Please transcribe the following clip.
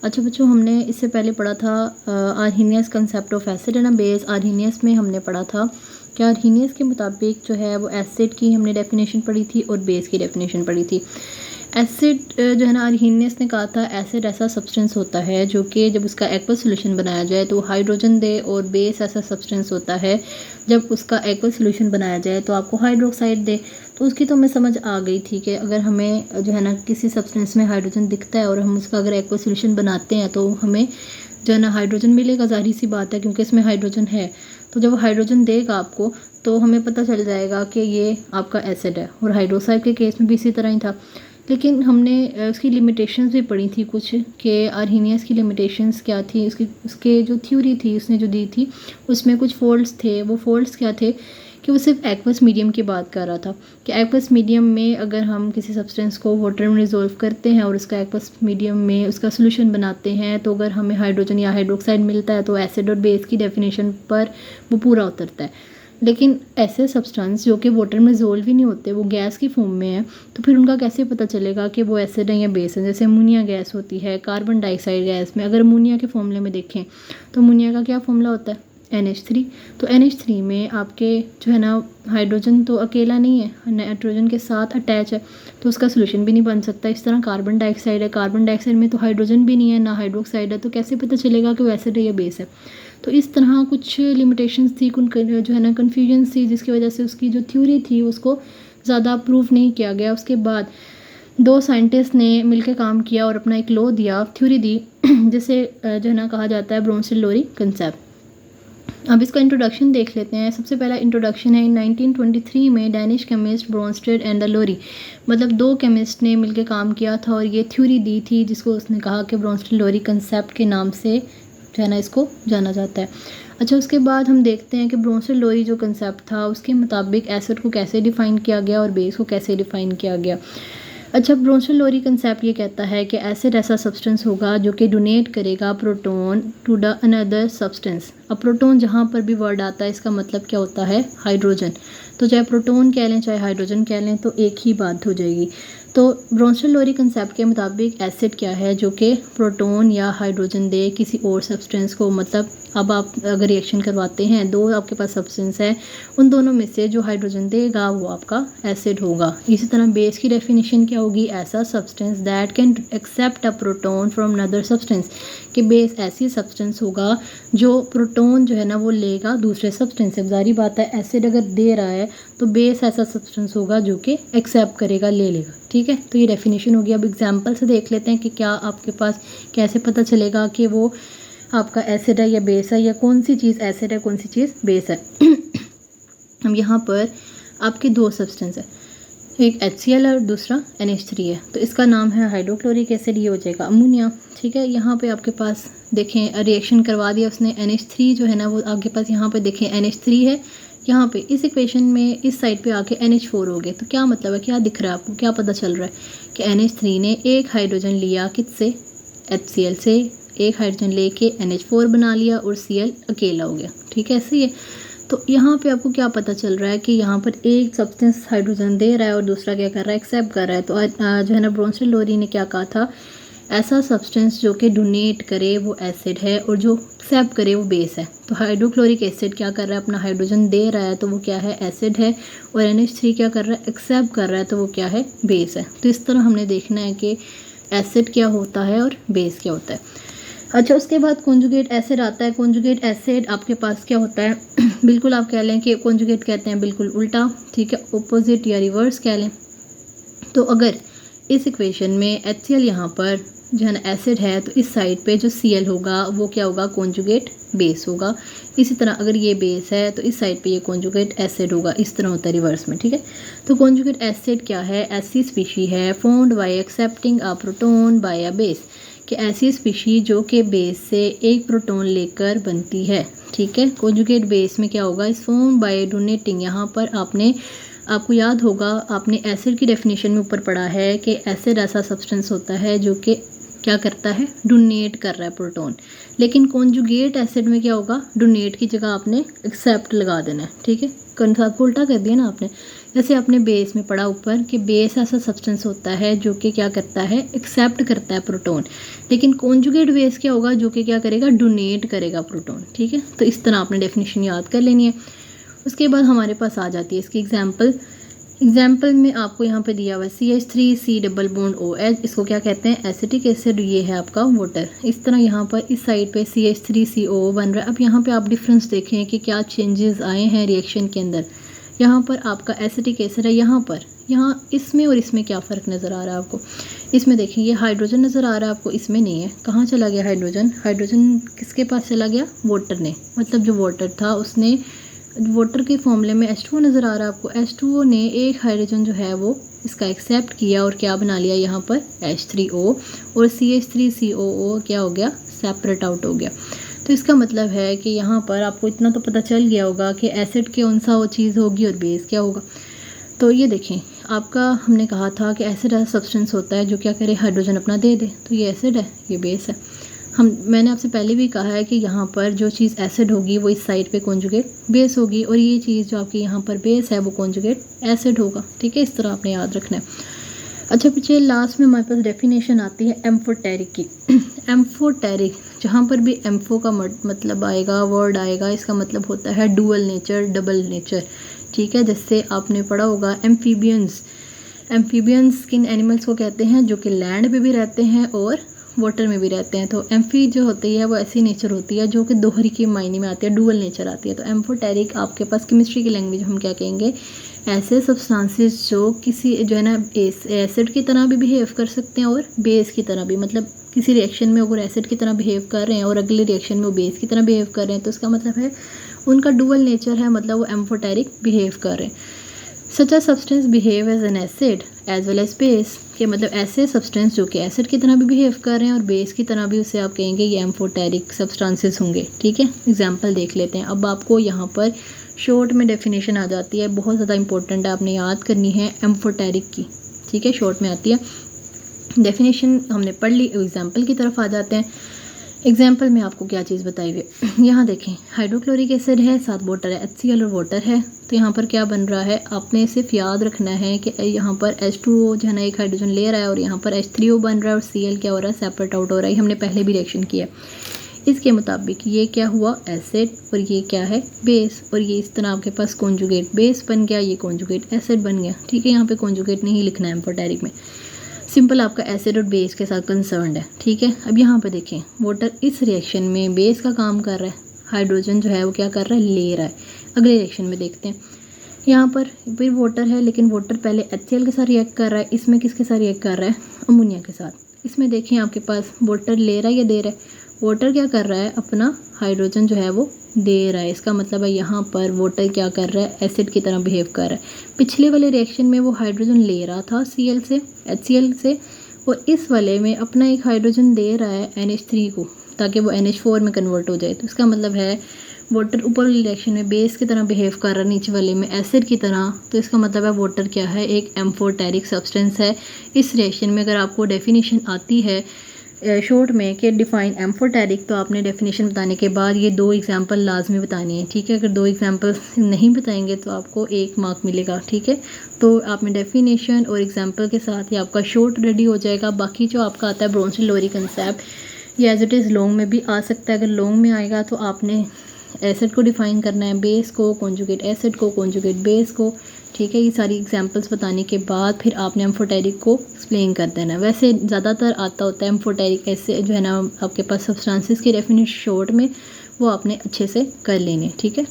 अच्छा बच्चों, हमने इससे पहले पढ़ा था Arrhenius concept of acid and base. Arrhenius में हमने पढ़ा था कि आर्हीनियस के मुताबिक जो है वो एसिड की हमने डेफिनेशन पढ़ी थी और बेस की डेफिनेशन पढ़ी थी। एसिड जो है ना, आर्हीनियस ने कहा था एसिड ऐसा सब्सटेंस होता है जो कि जब उसका एक्वस सोल्यूशन बनाया जाए तो हाइड्रोजन दे, और बेस ऐसा सब्सटेंस होता है जब उसका एक्वस सोल्यूशन बनाया जाए तो आपको हाइड्रोक्साइड दे। तो उसकी तो हमें समझ आ गई थी कि अगर हमें जो है ना किसी सब्सटेंस में हाइड्रोजन दिखता है और हम उसका अगर एक्वस सोल्यूशन बनाते हैं तो हमें जो है ना हाइड्रोजन मिलेगा, जाहिर सी बात है क्योंकि इसमें हाइड्रोजन है। तो जब हाइड्रोजन देगा आपको तो हमें पता चल जाएगा कि ये आपका एसिड है। और हाइड्रोक्साइड के केस में भी इसी तरह ही था। लेकिन हमने उसकी लिमिटेशंस भी पढ़ी थी कुछ, कि आर्हीनियस की लिमिटेशंस क्या थी, उसके जो थ्योरी थी उसने जो दी थी उसमें कुछ फॉल्ट्स थे। वो फॉल्ट्स क्या थे कि वो सिर्फ एक्वस मीडियम की बात कर रहा था कि एक्वस मीडियम में अगर हम किसी सब्सटेंस को वाटर में रिजोल्व करते हैं और उसका एक्वस मीडियम में उसका सोल्यूशन बनाते हैं तो अगर हमें हाइड्रोजन या हाइड्रोक्साइड मिलता है तो एसिड और बेस की डेफिनेशन पर वो पूरा उतरता है। लेकिन ऐसे सब्सटेंस जो कि वाटर में रिजोल्व ही नहीं होते, वो गैस की फॉर्म में है, तो फिर उनका कैसे पता चलेगा कि वो एसिड है या बेस है। जैसे अमोनिया गैस होती है, कार्बन डाइऑक्साइड गैस में अगर अमोनिया के फॉर्मूले में देखें तो अमोनिया का क्या फॉर्मूला होता है, NH3। तो NH3 में आपके जो है ना हाइड्रोजन तो अकेला नहीं है, नाइट्रोजन के साथ अटैच है, तो उसका सोल्यूशन भी नहीं बन सकता। इस तरह कार्बन डाइऑक्साइड है, कार्बन डाइऑक्साइड में तो हाइड्रोजन भी नहीं है ना हाइड्रोक्साइड है, तो कैसे पता चलेगा कि वो एसिड है या बेस है। तो इस तरह कुछ लिमिटेशंस थी, जो है ना कन्फ्यूजन थी, जिसकी वजह से उसकी जो थ्योरी थी उसको ज़्यादा प्रूव नहीं किया गया। उसके बाद दो साइंटिस्ट ने मिलकर काम किया और अपना एक लॉ दिया, थ्योरी दी, जिसे जो है ना कहा जाता है ब्रोंस्टेड-लोरी कंसेप्ट। अब इसका इंट्रोडक्शन देख लेते हैं। सबसे पहला इंट्रोडक्शन है 1923 में डैनिश केमिस्ट ब्रोंस्टेड एंड लोरी, मतलब दो केमिस्ट ने मिलकर काम किया था और ये थ्योरी दी थी जिसको उसने कहा कि ब्रोंस्टेड-लोरी कंसेप्ट के नाम से जो है ना इसको जाना जाता है। अच्छा, उसके बाद हम देखते हैं कि ब्रोंस्टेड-लोरी जो कंसेप्ट था उसके मुताबिक एसिड को कैसे डिफ़ाइन किया गया और बेस को कैसे डिफ़ाइन किया गया। अच्छा, ब्रोंस्टेड-लोरी कंसेप्ट ये कहता है कि एसिड ऐसा सब्सटेंस होगा जो कि डोनेट करेगा proton to the another substance. अब प्रोटॉन जहाँ पर भी वर्ड आता है इसका मतलब क्या होता है, हाइड्रोजन। तो चाहे प्रोटॉन कह लें चाहे हाइड्रोजन कह लें तो एक ही बात हो जाएगी। तो ब्रोंस्टेड-लोरी कंसेप्ट के मुताबिक एसिड क्या है, जो कि प्रोटॉन या हाइड्रोजन दे किसी और सब्सटेंस को। मतलब अब आप अगर रिएक्शन करवाते हैं, दो आपके पास सब्सटेंस है, उन दोनों में से जो हाइड्रोजन देगा वो आपका एसिड होगा। इसी तरह बेस की डेफिनेशन क्या होगी, ऐसा substance that can accept a proton from another substance, कि बेस ऐसी सब्सटेंस होगा जो प्रोटॉन जो है ना वो लेगा दूसरे सब्सटेंस से। जारी बात है, एसिड अगर दे रहा है तो बेस ऐसा सब्सटेंस होगा जो कि एक्सेप्ट करेगा, ले लेगा। ठीक है, तो ये डेफिनेशन होगी। अब एग्जांपल से देख लेते हैं कि क्या आपके पास कैसे पता चलेगा कि वो आपका एसिड है या बेस है, या कौन सी चीज़ एसिड है कौन सी चीज़ बेस है। अब यहाँ पर आपके दो सब्सटेंस है, एक HCl और दूसरा NH3 है, तो इसका नाम है हाइड्रोक्लोरिक एसिड, ये हो जाएगा अमोनिया। ठीक है, यहाँ पे आपके पास देखें रिएक्शन करवा दिया उसने, NH3 जो है ना वो आपके पास यहाँ पे देखें NH3 है, यहाँ पे इस इक्वेशन में इस साइड पे आके NH4 हो गए। तो क्या मतलब है, क्या दिख रहा है आपको, क्या पता चल रहा है कि NH3 ने एक हाइड्रोजन लिया किससे, HCl से, एक हाइड्रोजन लेके NH4 बना लिया और Cl अकेला हो गया। ठीक है, ऐसे ही है। तो यहाँ पे आपको क्या पता चल रहा है कि यहाँ पर एक सब्सटेंस हाइड्रोजन दे रहा है और दूसरा क्या कर रहा है, एक्सेप्ट कर रहा है। तो जो है ना ब्रोंस्टेड-लोरी ने क्या कहा था, ऐसा सब्सटेंस जो कि डोनेट करे वो एसिड है और जो एक्सेप्ट करे वो बेस है। तो हाइड्रोक्लोरिक एसिड क्या कर रहा है, अपना हाइड्रोजन दे रहा है तो वो क्या है, एसिड है, और NH3 क्या कर रहा है, एक्सेप्ट कर रहा है तो वो क्या है, बेस है। तो इस तरह हमने देखना है कि एसिड क्या होता है और बेस क्या होता है। अच्छा, उसके बाद कॉन्जुगेट एसिड आता है। कॉन्जुगेट एसिड आपके पास क्या होता है, बिल्कुल आप कह लें कि कॉन्जुगेट कहते हैं बिल्कुल उल्टा। ठीक है, ऑपोजिट या रिवर्स कह लें। तो अगर इस इक्वेशन में HCl यहाँ पर जो है ना एसिड है तो इस साइड पे जो Cl होगा वो क्या होगा, कॉन्जुगेट बेस होगा। इसी तरह अगर ये बेस है तो इस साइड पे ये कॉन्जुगेट एसिड होगा। इस तरह होता है रिवर्स में। ठीक है, तो कॉन्जुगेट एसिड क्या है, ऐसी स्पीशी है formed by accepting a proton by a base, कि ऐसी स्पीशी जो कि बेस से एक प्रोटॉन लेकर बनती है। ठीक है, कॉन्जुगेट बेस में क्या होगा, इस फॉर्म बाय डोनेटिंग, यहाँ पर आपको याद होगा आपने एसिड की डेफिनेशन में ऊपर पढ़ा है कि एसिड ऐसा सब्सटेंस होता है जो कि क्या करता है, डोनेट कर रहा है प्रोटॉन। लेकिन कॉन्जुगेट एसिड में क्या होगा, डोनेट की जगह आपने एक्सेप्ट लगा देना है। ठीक है, कंसेप्ट उल्टा कर दिया ना आपने, जैसे आपने बेस में पढ़ा ऊपर कि बेस ऐसा सब्सटेंस होता है जो कि क्या करता है, एक्सेप्ट करता है प्रोटॉन, लेकिन कॉन्जुगेट बेस क्या होगा, जो कि क्या करेगा, डोनेट करेगा प्रोटॉन। ठीक है, तो इस तरह आपने डेफिनेशन याद कर लेनी है। उसके बाद हमारे पास आ जाती है इसकी एग्जाम्पल में आपको यहाँ पे दिया हुआ है CH3C डबल बॉन्ड OH, इसको क्या कहते हैं, एसिटिक एसिड, ये है आपका वाटर। इस तरह यहाँ पर इस साइड पे CH3CO बन रहा है। अब यहाँ पे आप डिफरेंस देखें कि क्या चेंजेस आए हैं रिएक्शन के अंदर। यहाँ पर आपका एसिटिक एसिड है, यहाँ इसमें और इसमें क्या फ़र्क नज़र आ रहा है आपको। इसमें देखें ये हाइड्रोजन नज़र आ रहा है आपको, इसमें नहीं है। कहाँ चला गया हाइड्रोजन किसके पास चला गया, वाटर ने, मतलब जो वाटर था उसने, वाटर के फॉर्मूले में H2O नज़र आ रहा है आपको। H2O ने एक हाइड्रोजन जो है वो इसका एक्सेप्ट किया और क्या बना लिया यहाँ पर H3O, और CH3COO क्या हो गया, सेपरेट आउट हो गया। तो इसका मतलब है कि यहाँ पर आपको इतना तो पता चल गया होगा कि एसिड कौन सा वो चीज़ होगी और बेस क्या होगा। तो ये देखें, आपका हमने कहा था कि एसिड ऐसा सब्सटेंस होता है जो क्या करे, हाइड्रोजन अपना दे दे। तो ये एसिड है, ये बेस है। मैंने आपसे पहले भी कहा है कि यहाँ पर जो चीज़ एसिड होगी वो इस साइड पे कॉन्जुगेट बेस होगी, और ये चीज़ जो आपकी यहाँ पर बेस है वो कॉन्जुगेट एसिड होगा। ठीक है, इस तरह आपने याद रखना है। अच्छा, पीछे लास्ट में हमारे पास डेफिनेशन आती है एम्फोटेरिक की। एम्फोटेरिक, जहाँ पर भी एम्फो का मतलब आएगा, वर्ड आएगा, इसका मतलब होता है डुअल नेचर, डबल नेचर। ठीक है, जैसे आपने पढ़ा होगा एम्फीबियंस किन एनिमल्स को कहते हैं, जो कि लैंड पे भी रहते हैं और वाटर में भी रहते हैं। तो एम्फी जो होती है वो ऐसी नेचर होती है जो कि दोहरी के मायने में आती है, डुअल नेचर आती है। तो एम्फोटेरिक आपके पास केमिस्ट्री की लैंग्वेज हम क्या कहेंगे, ऐसे सब्सटेंसेस जो किसी जो है ना एसिड की तरह भी बिहेव कर सकते हैं और बेस की तरह भी, मतलब किसी रिएक्शन में अगर एसिड की तरह बिहेव कर रहे हैं और अगले रिएक्शन में वो बेस की तरह बिहेव कर रहे हैं, तो इसका मतलब है उनका डुअल नेचर है, मतलब वो एम्फोटेरिक बिहेव कर रहे हैं। Such a substance behave as an acid as well as base, के मतलब ऐसे सब्सटेंस जो कि एसिड की तरह भी बिहेव कर रहे हैं और बेस की तरह भी, उसे आप कहेंगे ये एम्फोटेरिक सब्सटेंसेस होंगे। ठीक है, एग्जांपल देख लेते हैं। अब आपको यहाँ पर शॉर्ट में डेफिनेशन आ जाती है, बहुत ज़्यादा इंपॉर्टेंट है, आपने याद करनी है एम्फोटेरिक की। ठीक है, शॉर्ट में आती है डेफिनेशन, हमने पढ़ ली। एग्जाम्पल की तरफ आ जाते हैं। एग्जाम्पल में आपको क्या चीज़ बताई हुई, यहाँ देखें, हाइड्रोक्लोरिक एसिड है, साथ वाटर है, HCl और वाटर है। तो यहाँ पर क्या बन रहा है, आपने सिर्फ याद रखना है कि यहाँ पर H2O जो है ना एक हाइड्रोजन ले रहा है और यहाँ पर H3O बन रहा है और Cl क्या हो रहा है, सेपरेट आउट हो रहा है। हमने पहले भी रिएक्शन किया। इसके मुताबिक ये क्या हुआ, एसिड, और ये क्या है, बेस, और ये इस तरह आपके पास कॉन्जुगेट बेस बन गया, ये कॉन्जुगेट एसिड बन गया। ठीक है, यहाँ पे कॉन्जुगेट नहीं लिखना है एम्फोटेरिक में, सिंपल आपका एसिड और बेस के साथ कंसर्न्ड है। ठीक है, अब यहाँ पे देखें, वाटर इस रिएक्शन में बेस का काम कर रहा है, हाइड्रोजन जो है वो क्या कर रहा है, ले रहा है। अगले रिएक्शन में देखते हैं, यहाँ पर फिर वाटर है, लेकिन वाटर पहले HCl के साथ रिएक्ट कर रहा है, इसमें किसके साथ रिएक्ट कर रहा है, अमोनिया के साथ। इसमें देखिए आपके पास वाटर ले रहा है या दे रहा है, वाटर क्या कर रहा है, अपना हाइड्रोजन जो है वो दे रहा है। इसका मतलब है यहाँ पर वाटर क्या कर रहा है, एसिड की तरह बिहेव कर रहा है। पिछले वाले रिएक्शन में वो हाइड्रोजन ले रहा था Cl से, HCl से, और इस वाले में अपना एक हाइड्रोजन दे रहा है NH3 को, ताकि वो NH4 में कन्वर्ट हो जाए। तो इसका मतलब है वाटर ऊपर वाले रिएक्शन में बेस की तरह बिहेव कर रहा है, नीचे वाले में एसिड की तरह। तो इसका मतलब है वाटर क्या है, एक एम्फोटेरिक सब्सटेंस है। इस रिएक्शन में अगर आपको डेफिनेशन आती है शॉर्ट में कि डिफाइन एम्फोटेरिक, तो आपने डेफिनेशन बताने के बाद ये 2 एग्जांपल लाजमी बतानी है। ठीक है, अगर 2 एग्जांपल नहीं बताएंगे तो आपको 1 मार्क मिलेगा। ठीक है, तो आपने डेफिनेशन और एग्जांपल के साथ ही आपका शॉर्ट रेडी हो जाएगा। बाकी जो आपका आता है ब्रोंसी-लोरी कंसेप्ट, ये एज इट इज़ लॉन्ग में भी आ सकता है। अगर लॉन्ग में आएगा तो आपने एसिड को डिफ़ाइन करना है, बेस को, कॉन्जुगेट एसिड को, कॉन्जुगेट बेस को। ठीक है, ये सारी एग्जांपल्स बताने के बाद फिर आपने एम्फोटेरिक को एक्सप्लेन कर देना है। वैसे ज़्यादातर आता होता है एम्फोटेरिक ऐसे जो है ना आपके पास सब्सटेंसेस की डेफिनेशन शॉर्ट में, वो आपने अच्छे से कर लेनी है। ठीक है।